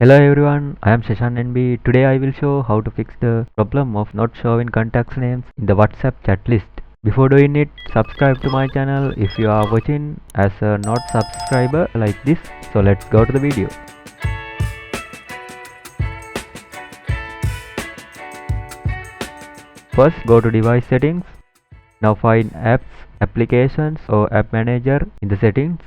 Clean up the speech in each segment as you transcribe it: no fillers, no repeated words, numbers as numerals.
Hello everyone, I am Shashan NB. Today I will show how to fix the problem of not showing contacts names in the WhatsApp chat list. Before doing it, subscribe to my channel if you are watching as a not subscriber like this. So let's go to the video. First go to device settings. Now find apps, applications or app manager in the settings.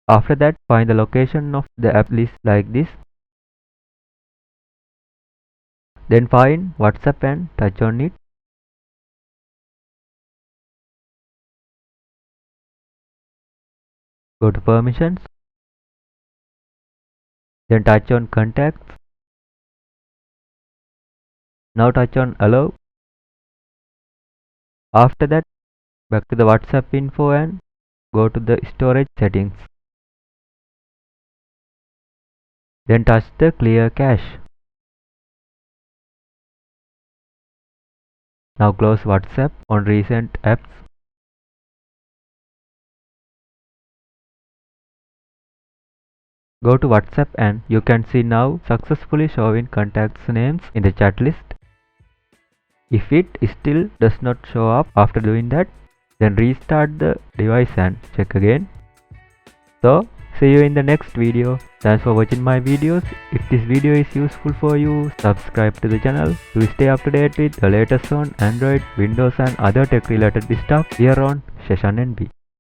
After that find the location of the app list like this. Then find WhatsApp and touch on it. Go to permissions. Then touch on contacts. Now touch on allow. After that back to the WhatsApp info and go to the storage settings. Then touch the clear cache. Now close WhatsApp on recent apps. Go to WhatsApp and you can see now successfully showing contacts names in the chat list. If it still does not show up after doing that, then restart the device and check again. So see you in the next video. Thanks for watching my videos. If this video is useful for you, subscribe to the channel to stay up to date with the latest on Android, Windows and other tech related stuff here on Shashan NB.